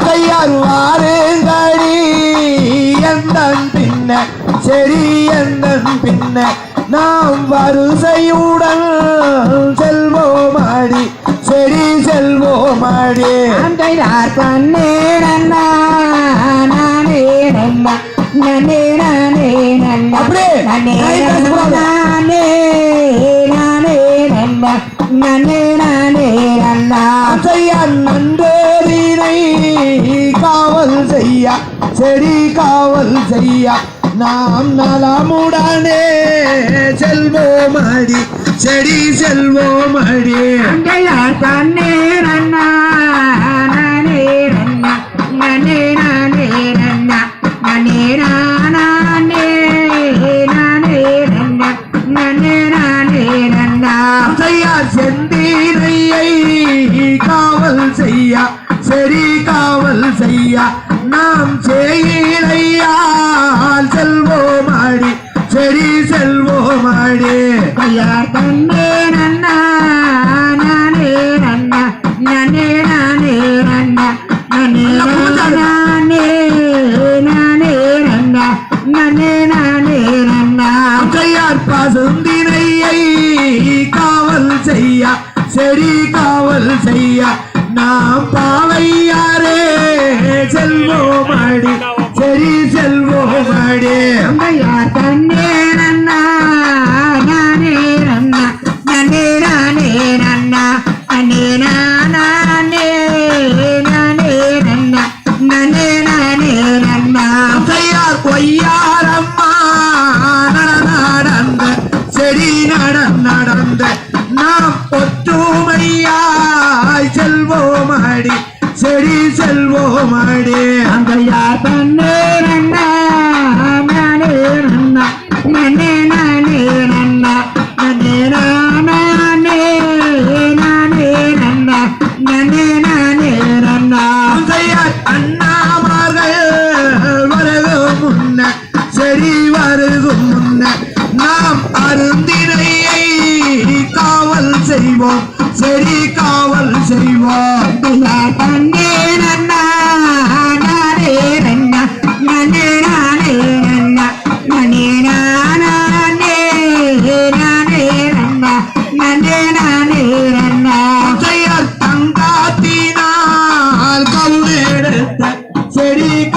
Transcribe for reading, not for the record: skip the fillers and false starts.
கையார் வாருங்கடி எந்தன் பின்ன சரி எந்தன் பின்ன நாம் வரிசையுடன் செல்வோமாடி சரி செல்வோமாடி கையார் பண்ணே நன்னா நானே நன்னா நன்னே நானே நன்னா அப்படியே நானே நானே நன்னா நன்னே நானே நன்னா நன்றேரினை காவல் செய்ய செடி காவல் செய்ய நாம் நலமுடனே செல்வோமடி செடி செல்வோமடி தன்னே நன்னா நானே நன்னா நன்னே நானே நன்னா நன்னே நானே நானே நன்னா நன்னே நானே நன்னா செந்தீரையை காவல் செய்ய செடி காவல் செய்ய நாம் செய்யிலையால் செல்வோமாடி செடி செல்வோமாடி கையார் தன்னே நன்னா நானே நன்னா நன்னே நானே நன்னா நன்னே நானே நானே நன்னா நன்னே நானே நன்னா கையார் பசுந்தினையை காவல் செய்ய செடி காவல் செய்ய நாம் பாவையாரே செல்வோமாடி செடி செல்வோமாடி கையார் தன்னே நன்னா நானே நன்னா நன்னே நானே நன்னா நன்னே நானே நானே நன்னா நன்னே நானே நன்னா கையார் கொய்யாரம்மா நடந்த செடி நடந்த நாம் ஒற்றுமையாய் செல்வோமாடி செடி செல்வோமாடி கையார் தன்னே நன்னா நானே நன்னா நன்னே நானே நன்னா நன்னே நானே நானே நன்னா நன்னே நானே நன்னா கையார் அண்ணாமார்கள் வருகும் முன்ன செடி வருகும் முன்ன நாம் அருந்தினையை காவல் செய்வோம் செடி